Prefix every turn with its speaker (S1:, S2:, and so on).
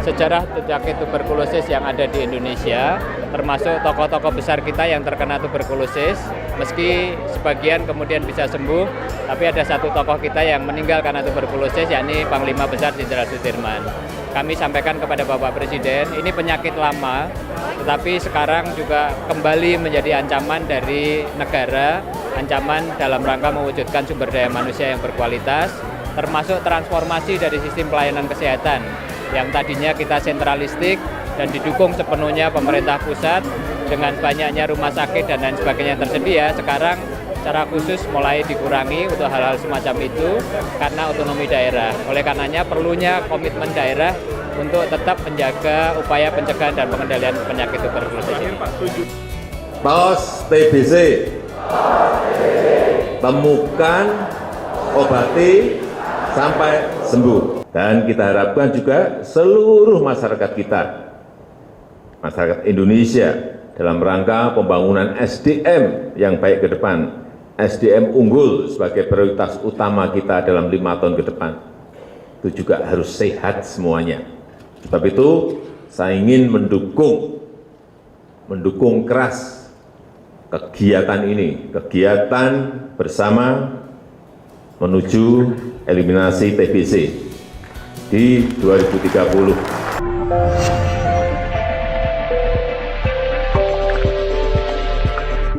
S1: sejarah penyakit tuberkulosis yang ada di Indonesia, termasuk tokoh-tokoh besar kita yang terkena tuberkulosis. Meski sebagian kemudian bisa sembuh, tapi ada satu tokoh kita yang meninggal karena tuberkulosis, yakni Panglima Besar Jenderal Sudirman. Kami sampaikan kepada Bapak Presiden, ini penyakit lama, tetapi sekarang juga kembali menjadi ancaman dari negara, ancaman dalam rangka mewujudkan sumber daya manusia yang berkualitas, termasuk transformasi dari sistem pelayanan kesehatan yang tadinya kita sentralistik dan didukung sepenuhnya pemerintah pusat dengan banyaknya rumah sakit dan lain sebagainya yang tersedia, sekarang secara khusus mulai dikurangi untuk hal-hal semacam itu karena otonomi daerah. Oleh karenanya perlunya komitmen daerah untuk tetap menjaga upaya pencegahan dan pengendalian penyakit tuberkulosis ini.
S2: Tos TBC, temukan, obati, sampai sembuh. Dan kita harapkan juga seluruh masyarakat kita, masyarakat Indonesia, dalam rangka pembangunan SDM yang baik ke depan, SDM unggul sebagai prioritas utama kita dalam 5 tahun ke depan, itu juga harus sehat semuanya. Sebab itu saya ingin mendukung keras kegiatan ini, kegiatan bersama menuju eliminasi TBC di 2030.